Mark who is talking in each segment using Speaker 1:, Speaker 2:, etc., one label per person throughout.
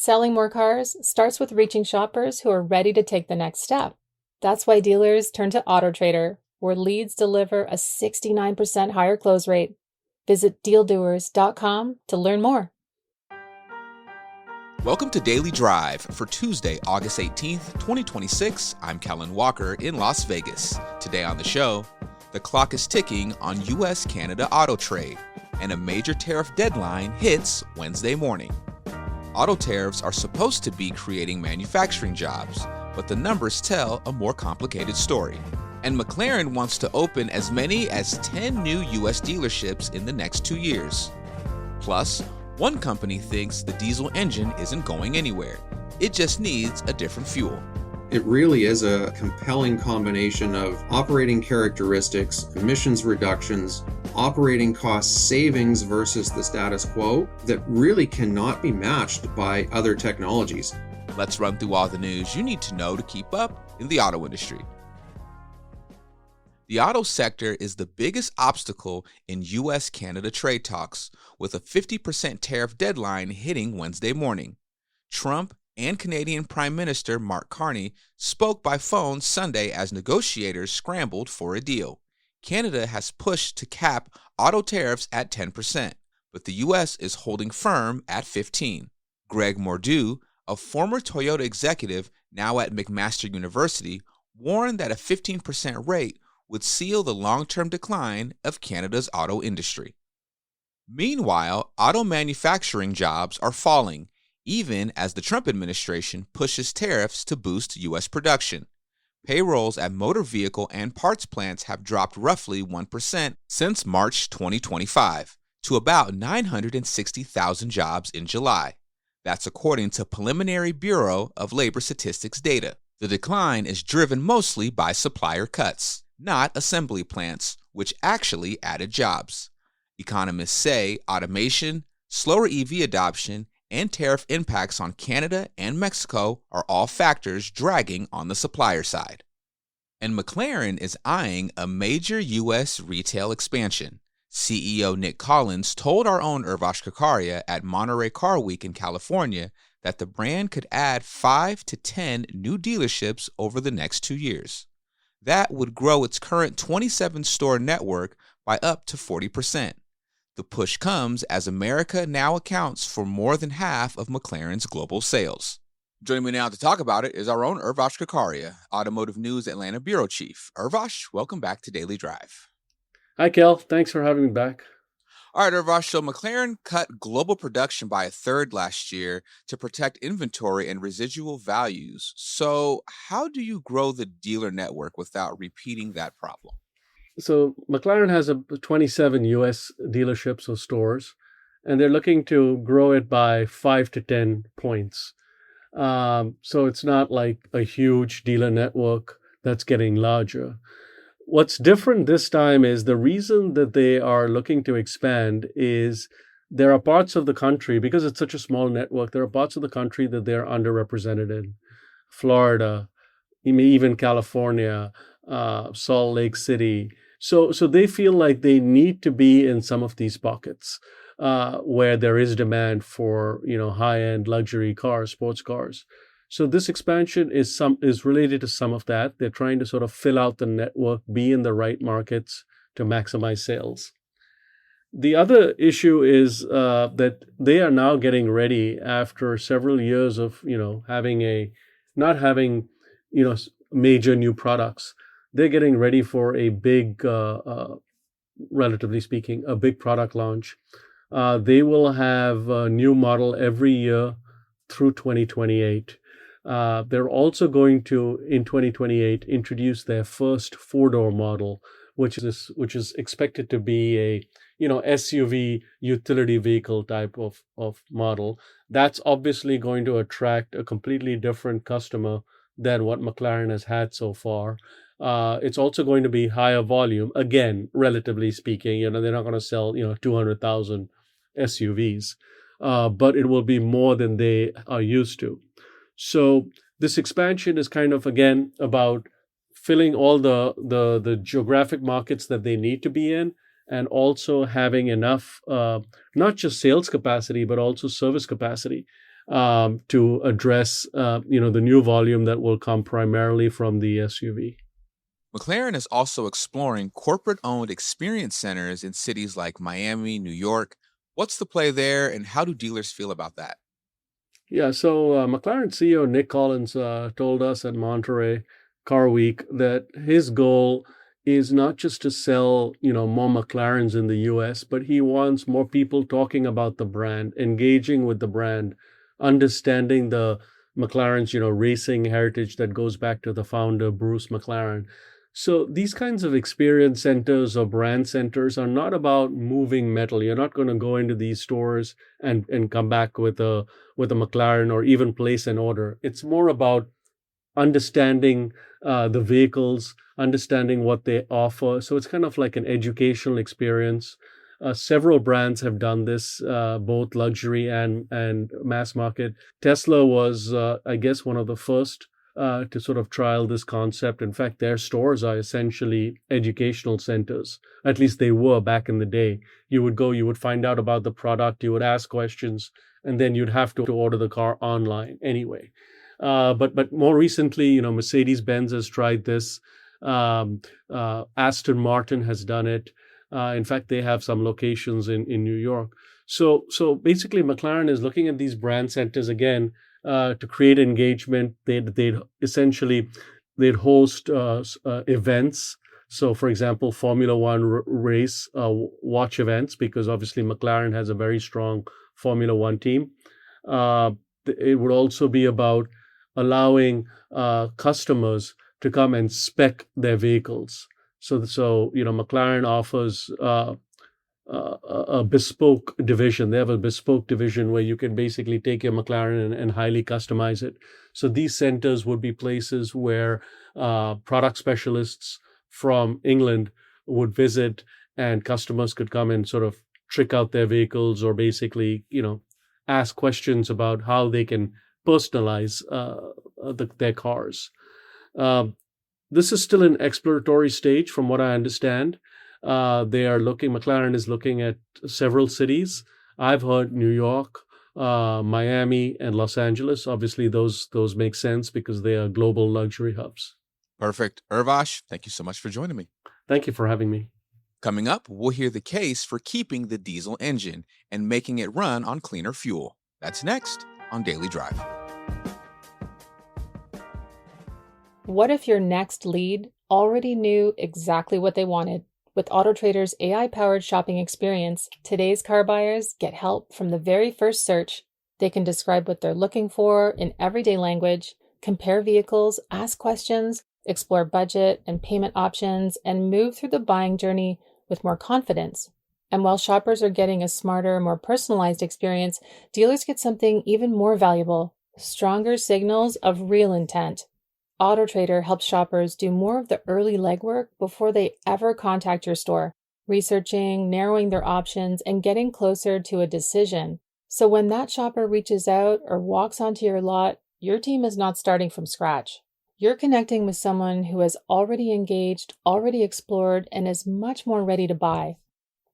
Speaker 1: Selling more cars starts with reaching shoppers who are ready to take the next step. That's why dealers turn to AutoTrader, where leads deliver a 69% higher close rate. Visit dealdoers.com to learn more.
Speaker 2: Welcome to Daily Drive for Tuesday, August 18th, 2026. I'm Kellen Walker in Las Vegas. Today on the show, the clock is ticking on U.S. Canada auto trade, and a major tariff deadline hits Wednesday morning. Auto tariffs are supposed to be creating manufacturing jobs, but the numbers tell a more complicated story. And McLaren wants to open as many as 10 new U.S. dealerships in the next 2 years. Plus, one company thinks the diesel engine isn't going anywhere. It just needs a different fuel.
Speaker 3: It really is a compelling combination of operating characteristics, emissions reductions, operating cost savings versus the status quo that really cannot be matched by other technologies.
Speaker 2: Let's run through all the news you need to know to keep up in the auto industry. The auto sector is the biggest obstacle in U.S. Canada trade talks, with a 50% tariff deadline hitting Wednesday morning. Trump and Canadian Prime Minister Mark Carney spoke by phone Sunday as negotiators scrambled for a deal. Canada has pushed to cap auto tariffs at 10%, but the U.S. is holding firm at 15%. Greg Mordew, a former Toyota executive now at McMaster University, warned that a 15% rate would seal the long-term decline of Canada's auto industry. Meanwhile, auto manufacturing jobs are falling, even as the Trump administration pushes tariffs to boost U.S. production. Payrolls at motor vehicle and parts plants have dropped roughly 1% since March 2025, to about 960,000 jobs in July. That's according to preliminary Bureau of Labor Statistics data. The decline is driven mostly by supplier cuts, not assembly plants, which actually added jobs. Economists say automation, slower EV adoption, and tariff impacts on Canada and Mexico are all factors dragging on the supplier side. And McLaren is eyeing a major U.S. retail expansion. CEO Nick Collins told our own Urvash Kakaria at Monterey Car Week in California that the brand could add 5 to 10 new dealerships over the next 2 years. That would grow its current 27-store network by up to 40%. The push comes as America now accounts for more than half of McLaren's global sales. Joining me now to talk about it is our own Urvash Kakaria, Automotive News Atlanta Bureau Chief. Urvash, welcome back to Daily Drive.
Speaker 4: Hi, Kel. Thanks for having me back.
Speaker 2: All right, Urvash, so McLaren cut global production by a third last year to protect inventory and residual values. So how do you grow the dealer network without repeating that problem?
Speaker 4: So McLaren has 27 U.S. dealerships or stores, and they're looking to grow it by 5 to 10 points. So it's not like a huge dealer network that's getting larger. What's different this time is the reason that they are looking to expand is there are parts of the country, because it's such a small network, there are parts of the country that they're underrepresented in. Florida, even California, Salt Lake City. So they feel like they need to be in some of these pockets where there is demand for high-end luxury cars, sports cars. So this expansion is related to some of that. They're trying to sort of fill out the network, be in the right markets to maximize sales. The other issue is that they are now getting ready after several years of not having major new products. They're getting ready for a big, relatively speaking, a big product launch. They will have a new model every year through 2028. They're also going to, in 2028, introduce their first four-door model, which is expected to be a SUV utility vehicle type of model. That's obviously going to attract a completely different customer than what McLaren has had so far. It's also going to be higher volume, again, relatively speaking. They're not going to sell 200,000 SUVs, but it will be more than they are used to. So this expansion is kind of, again, about filling all the geographic markets that they need to be in, and also having enough, not just sales capacity, but also service capacity. to address the new volume that will come primarily from the SUV.
Speaker 2: McLaren is also exploring corporate-owned experience centers in cities like Miami, New York. What's the play there, and how do dealers feel about that?
Speaker 4: Yeah, so McLaren CEO Nick Collins told us at Monterey Car Week that his goal is not just to sell, more McLarens in the US, but he wants more people talking about the brand, engaging with the brand, understanding the McLaren's, racing heritage that goes back to the founder, Bruce McLaren. So these kinds of experience centers or brand centers are not about moving metal. You're not going to go into these stores and come back with a McLaren or even place an order. It's more about understanding the vehicles, understanding what they offer. So it's kind of like an educational experience. Several brands have done this, both luxury and mass market. Tesla was, I guess, one of the first to sort of trial this concept. In fact, their stores are essentially educational centers. At least they were back in the day. You would go, you would find out about the product, you would ask questions, and then you'd have to order the car online anyway. But more recently, Mercedes-Benz has tried this. Aston Martin has done it. In fact, they have some locations in New York. So basically, McLaren is looking at these brand centers again to create engagement. They'd host events. So, for example, Formula One race watch events, because obviously McLaren has a very strong Formula One team. It would also be about allowing customers to come and spec their vehicles. So McLaren offers a bespoke division. They have a bespoke division where you can basically take your McLaren and highly customize it. So these centers would be places where product specialists from England would visit, and customers could come and sort of trick out their vehicles, or basically, ask questions about how they can personalize their cars. This is still an exploratory stage, from what I understand. McLaren is looking at several cities. I've heard New York, Miami, and Los Angeles. Obviously, those make sense because they are global luxury hubs.
Speaker 2: Perfect. Urvash, thank you so much for joining me.
Speaker 4: Thank you for having me.
Speaker 2: Coming up, we'll hear the case for keeping the diesel engine and making it run on cleaner fuel. That's next on Daily Drive.
Speaker 1: What if your next lead already knew exactly what they wanted? With AutoTrader's AI-powered shopping experience, today's car buyers get help from the very first search. They can describe what they're looking for in everyday language, compare vehicles, ask questions, explore budget and payment options, and move through the buying journey with more confidence. And while shoppers are getting a smarter, more personalized experience, dealers get something even more valuable: stronger signals of real intent. AutoTrader helps shoppers do more of the early legwork before they ever contact your store, researching, narrowing their options, and getting closer to a decision. So when that shopper reaches out or walks onto your lot, your team is not starting from scratch. You're connecting with someone who has already engaged, already explored, and is much more ready to buy.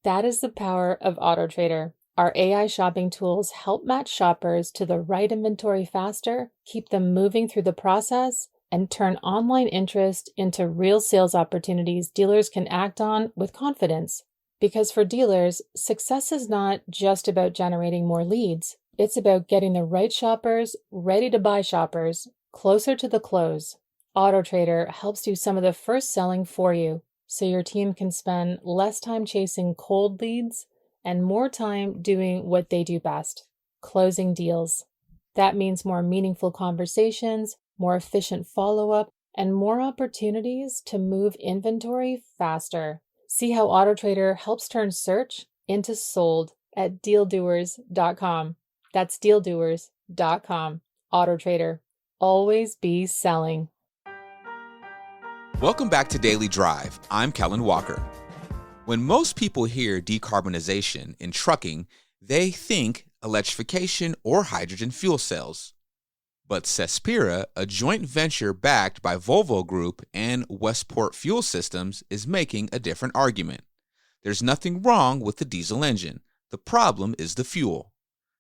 Speaker 1: That is the power of AutoTrader. Our AI shopping tools help match shoppers to the right inventory faster, keep them moving through the process, and turn online interest into real sales opportunities dealers can act on with confidence. Because for dealers, success is not just about generating more leads. It's about getting the right shoppers, ready to buy shoppers, closer to the close. AutoTrader helps do some of the first selling for you, so your team can spend less time chasing cold leads and more time doing what they do best: closing deals. That means more meaningful conversations, more efficient follow-up, and more opportunities to move inventory faster. See how AutoTrader helps turn search into sold at dealdoers.com. That's dealdoers.com. AutoTrader. Always be selling.
Speaker 2: Welcome back to Daily Drive. I'm Kellen Walker. When most people hear decarbonization in trucking, they think electrification or hydrogen fuel cells. But Cespira, a joint venture backed by Volvo Group and Westport Fuel Systems, is making a different argument. There's nothing wrong with the diesel engine. The problem is the fuel.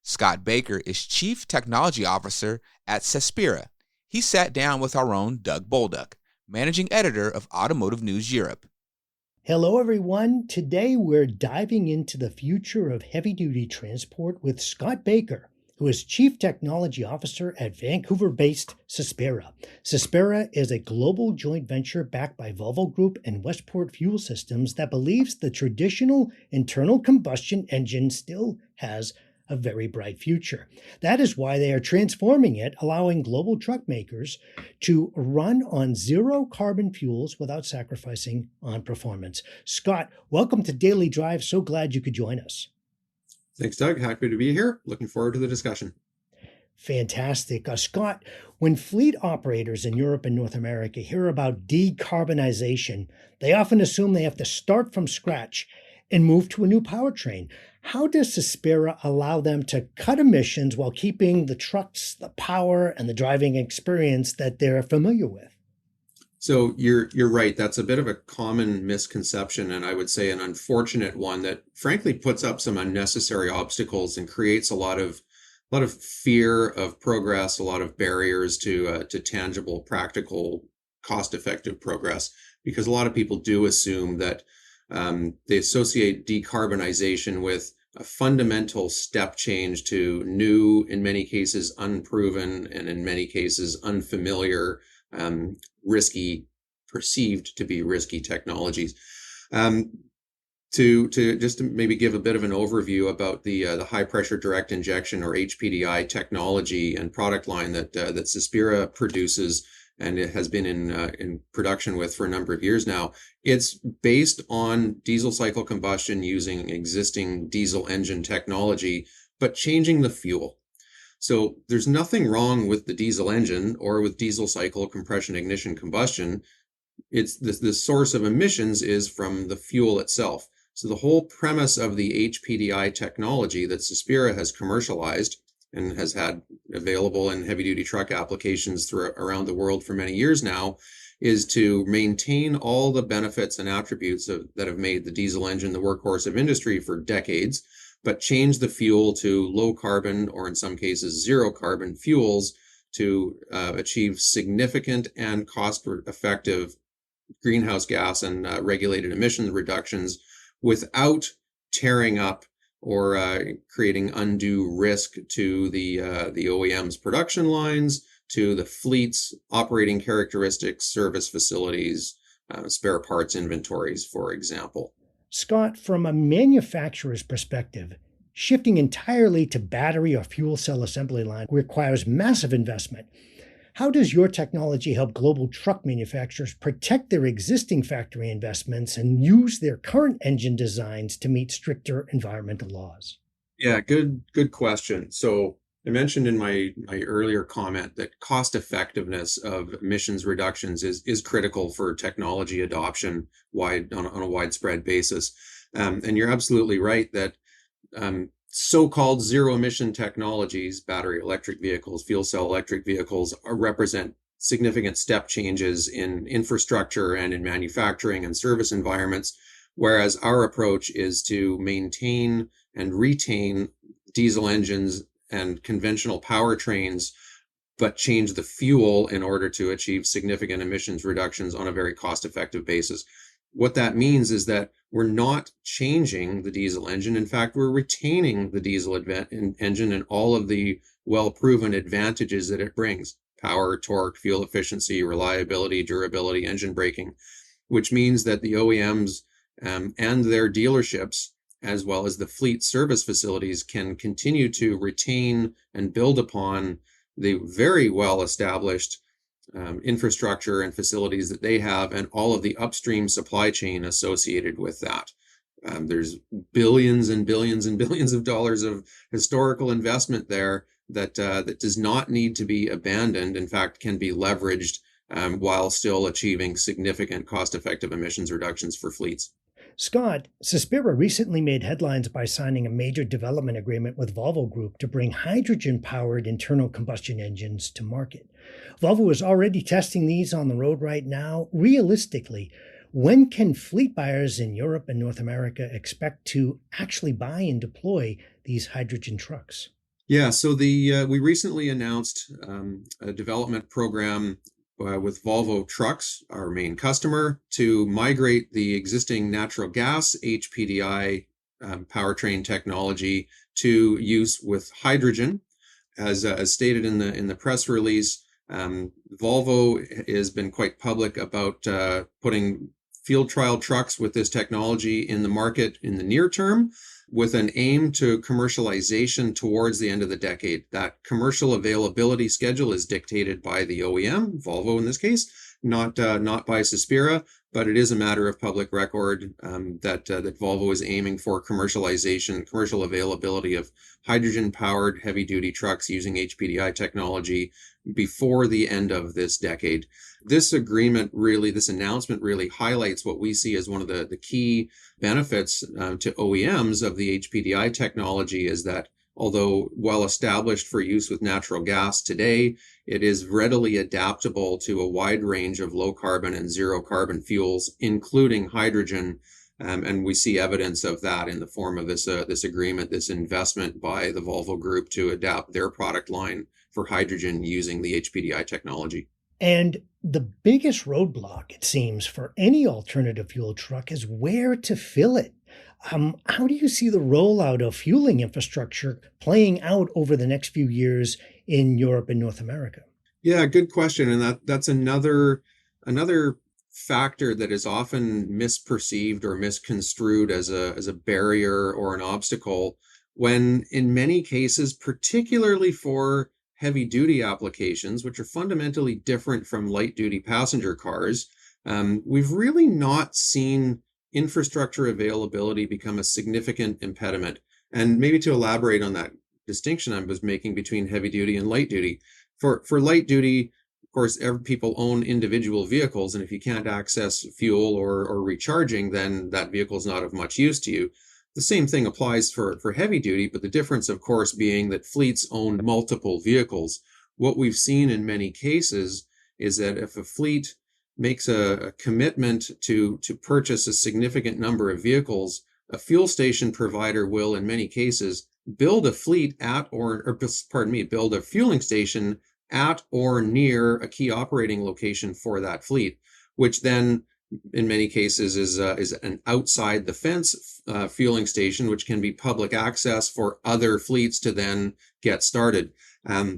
Speaker 2: Scott Baker is Chief Technology Officer at Cespira. He sat down with our own Doug Bolduc, Managing Editor of Automotive News Europe.
Speaker 5: Hello, everyone. Today we're diving into the future of heavy-duty transport with Scott Baker, who is Chief Technology Officer at Vancouver-based Cespira. Cespira is a global joint venture backed by Volvo Group and Westport Fuel Systems that believes the traditional internal combustion engine still has a very bright future. That is why they are transforming it, allowing global truck makers to run on zero carbon fuels without sacrificing on performance. Scott, welcome to Daily Drive. So glad you could join us.
Speaker 3: Thanks, Doug. Happy to be here. Looking forward to the discussion.
Speaker 5: Fantastic. Scott, when fleet operators in Europe and North America hear about decarbonization, they often assume they have to start from scratch and move to a new powertrain. How does Cespira allow them to cut emissions while keeping the trucks, the power, and the driving experience that they're familiar with?
Speaker 3: So you're right. That's a bit of a common misconception, and I would say an unfortunate one that frankly puts up some unnecessary obstacles and creates a lot of fear of progress, a lot of barriers to tangible, practical, cost-effective progress. Because a lot of people do assume that they associate decarbonization with a fundamental step change to new, in many cases unproven, and in many cases unfamiliar, risky, perceived to be risky technologies. To maybe give a bit of an overview about the high pressure direct injection, or HPDI, technology and product line that Cespira produces, and it has been in production with for a number of years now. It's based on diesel cycle combustion using existing diesel engine technology, but changing the fuel. So there's nothing wrong with the diesel engine or with diesel cycle compression ignition combustion. It's the source of emissions is from the fuel itself. So the whole premise of the HPDI technology that Cespira has commercialized and has had available in heavy-duty truck applications around the world for many years now, is to maintain all the benefits and attributes that have made the diesel engine the workhorse of industry for decades, but change the fuel to low carbon, or in some cases zero carbon fuels, to achieve significant and cost-effective greenhouse gas and regulated emission reductions without tearing up or creating undue risk to the OEM's production lines, to the fleet's operating characteristics, service facilities, spare parts inventories, for example.
Speaker 5: Scott, from a manufacturer's perspective, shifting entirely to battery or fuel cell assembly line requires massive investment. How does your technology help global truck manufacturers protect their existing factory investments and use their current engine designs to meet stricter environmental laws?
Speaker 3: Yeah, good question. So I mentioned in my earlier comment that cost effectiveness of emissions reductions is critical for technology adoption on a widespread basis. And you're absolutely right that so-called zero emission technologies, battery electric vehicles, fuel cell electric vehicles, represent significant step changes in infrastructure and in manufacturing and service environments, whereas our approach is to maintain and retain diesel engines and conventional powertrains, but change the fuel in order to achieve significant emissions reductions on a very cost-effective basis. What that means is that we're not changing the diesel engine. In fact, we're retaining the diesel engine and all of the well-proven advantages that it brings: power, torque, fuel efficiency, reliability, durability, engine braking, which means that the OEMs and their dealerships, as well as the fleet service facilities, can continue to retain and build upon the very well-established infrastructure and facilities that they have, and all of the upstream supply chain associated with that. There's billions and billions and billions of dollars of historical investment there that does not need to be abandoned. In fact, can be leveraged while still achieving significant cost-effective emissions reductions for fleets.
Speaker 5: Scott, Cespira recently made headlines by signing a major development agreement with Volvo Group to bring hydrogen-powered internal combustion engines to market. Volvo is already testing these on the road right now. Realistically, when can fleet buyers in Europe and North America expect to actually buy and deploy these hydrogen trucks?
Speaker 3: Yeah, so the we recently announced a development program with Volvo Trucks, our main customer, to migrate the existing natural gas HPDI powertrain technology to use with hydrogen. As stated in the press release, Volvo has been quite public about putting field trial trucks with this technology in the market in the near term, with an aim to commercialization towards the end of the decade. That commercial availability schedule is dictated by the OEM, Volvo in this case, not by Cespira, but it is a matter of public record that Volvo is aiming for commercialization, commercial availability of hydrogen-powered heavy-duty trucks using HPDI technology before the end of this decade. This announcement really highlights what we see as one of the key benefits to OEMs of the HPDI technology, is that although well established for use with natural gas today, it is readily adaptable to a wide range of low carbon and zero carbon fuels, including hydrogen. And we see evidence of that in the form of this agreement, this investment by the Volvo Group to adapt their product line for hydrogen using the HPDI technology.
Speaker 5: And the biggest roadblock, it seems, for any alternative fuel truck is where to fill it. How do you see the rollout of fueling infrastructure playing out over the next few years in Europe and North America?
Speaker 3: Yeah, good question. And that's another factor that is often misperceived or misconstrued as a barrier or an obstacle, when in many cases, particularly for heavy duty applications, which are fundamentally different from light duty passenger cars, we've really not seen infrastructure availability become a significant impediment. And maybe to elaborate on that distinction I was making between heavy duty and light duty, for light duty, of course, people own individual vehicles, and if you can't access fuel or recharging, then that vehicle is not of much use to you. The same thing applies for heavy duty, but the difference, of course, being that fleets own multiple vehicles. What we've seen in many cases is that if a fleet makes a commitment to purchase a significant number of vehicles, a fuel station provider will, in many cases, build a fueling station at or near a key operating location for that fleet, which then in many cases is an outside the fence fueling station, which can be public access for other fleets to then get started.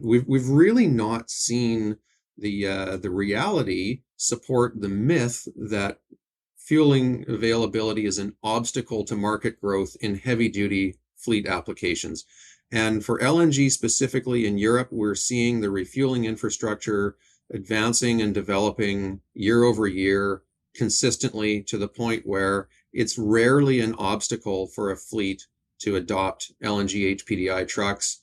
Speaker 3: We've really not seen the reality support the myth that fueling availability is an obstacle to market growth in heavy duty fleet applications. And for LNG specifically in Europe, we're seeing the refueling infrastructure advancing and developing year over year consistently, to the point where it's rarely an obstacle for a fleet to adopt LNG HPDI trucks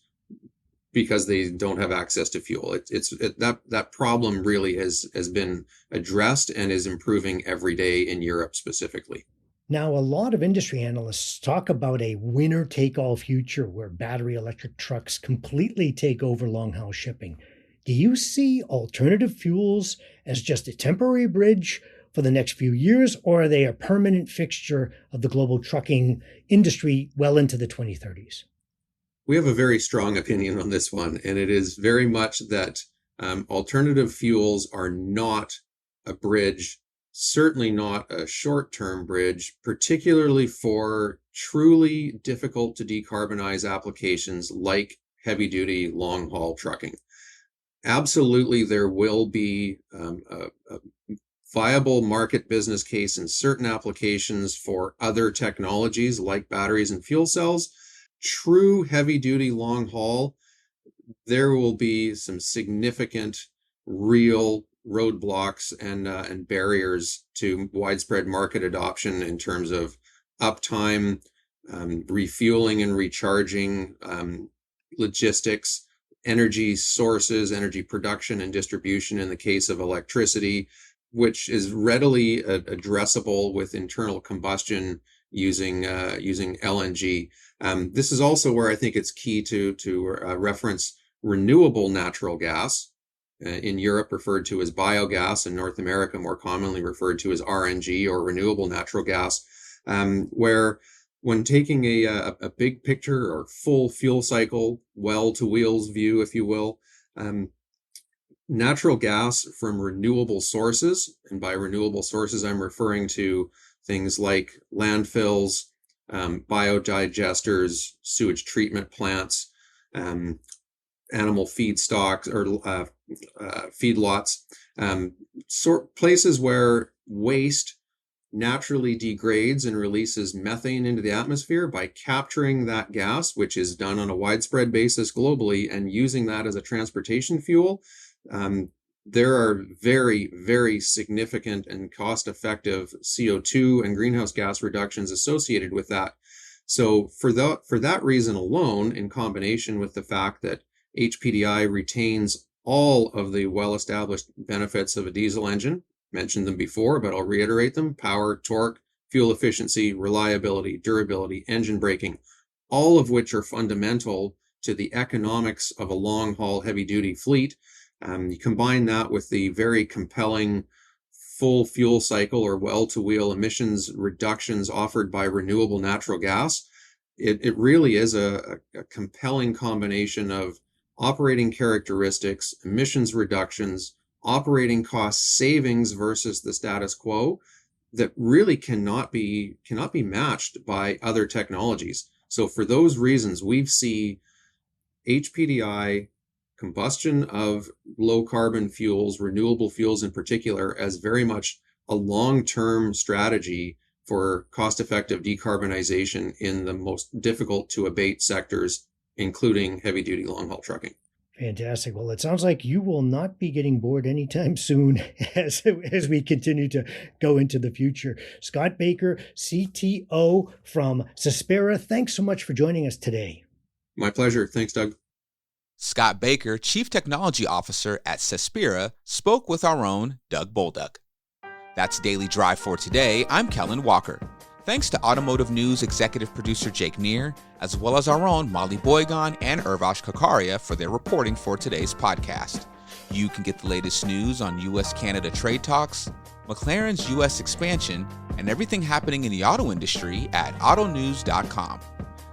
Speaker 3: because they don't have access to fuel. That problem really has been addressed and is improving every day in Europe specifically.
Speaker 5: Now, a lot of industry analysts talk about a winner take all future where battery electric trucks completely take over long haul shipping. Do you see alternative fuels as just a temporary bridge for the next few years, or are they a permanent fixture of the global trucking industry well into the 2030s?
Speaker 3: We have a very strong opinion on this one, and it is very much that alternative fuels are not a bridge, certainly not a short-term bridge, particularly for truly difficult to decarbonize applications like heavy-duty long-haul trucking. Absolutely, there will be a viable market business case in certain applications for other technologies like batteries and fuel cells. True heavy-duty long-haul, there will be some significant real roadblocks and barriers to widespread market adoption in terms of uptime, refueling and recharging, logistics, energy sources, energy production and distribution in the case of electricity, which is readily addressable with internal combustion using LNG. This is also where I think it's key to reference renewable natural gas, in Europe referred to as biogas, in North America more commonly referred to as RNG or renewable natural gas, where when taking a big picture or full fuel cycle, well to wheels view, if you will, natural gas from renewable sources, and by renewable sources, I'm referring to things like landfills, biodigesters, sewage treatment plants, animal feedstocks or feedlots, places where waste naturally degrades and releases methane into the atmosphere. By capturing that gas, which is done on a widespread basis globally, and using that as a transportation fuel, there are very, very significant and cost-effective CO2 and greenhouse gas reductions associated with that. So for that reason alone, in combination with the fact that HPDI retains all of the well-established benefits of a diesel engine, mentioned them before, but I'll reiterate them: power, torque, fuel efficiency, reliability, durability, engine braking, all of which are fundamental to the economics of a long-haul heavy-duty fleet. You combine that with the very compelling full fuel cycle or well-to-wheel emissions reductions offered by renewable natural gas, it really is a compelling combination of operating characteristics, emissions reductions, operating cost savings versus the status quo that really cannot be matched by other technologies. So for those reasons, we see HPDI, combustion of low carbon fuels, renewable fuels in particular, as very much a long-term strategy for cost-effective decarbonization in the most difficult to abate sectors, including heavy-duty long-haul trucking.
Speaker 5: Fantastic. Well, it sounds like you will not be getting bored anytime soon as we continue to go into the future. Scott Baker, CTO from Cespira, thanks so much for joining us today.
Speaker 3: My pleasure. Thanks, Doug.
Speaker 2: Scott Baker, Chief Technology Officer at Cespira, spoke with our own Doug Bolduc. That's Daily Drive for today. I'm Kellen Walker. Thanks to Automotive News Executive Producer Jake Neer, as well as our own Molly Boygon and Urvash Kakaria for their reporting for today's podcast. You can get the latest news on U.S. Canada trade talks, McLaren's U.S. expansion, and everything happening in the auto industry at autonews.com.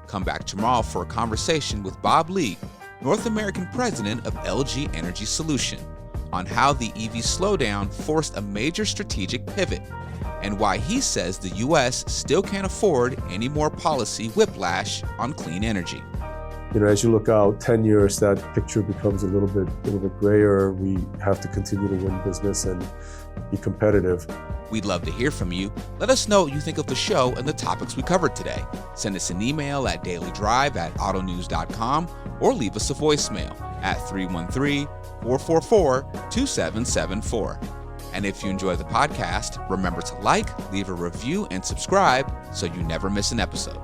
Speaker 2: Come back tomorrow for a conversation with Bob Lee, North American President of LG Energy Solution, on how the EV slowdown forced a major strategic pivot, and why he says the U.S. still can't afford any more policy whiplash on clean energy.
Speaker 6: As you look out 10 years, that picture becomes a little bit grayer. We have to continue to win business and be competitive.
Speaker 2: We'd love to hear from you. Let us know what you think of the show and the topics we covered today. Send us an email at dailydrive@autonews.com or leave us a voicemail at 313-444-2774. And if you enjoy the podcast, remember to like, leave a review, and subscribe so you never miss an episode.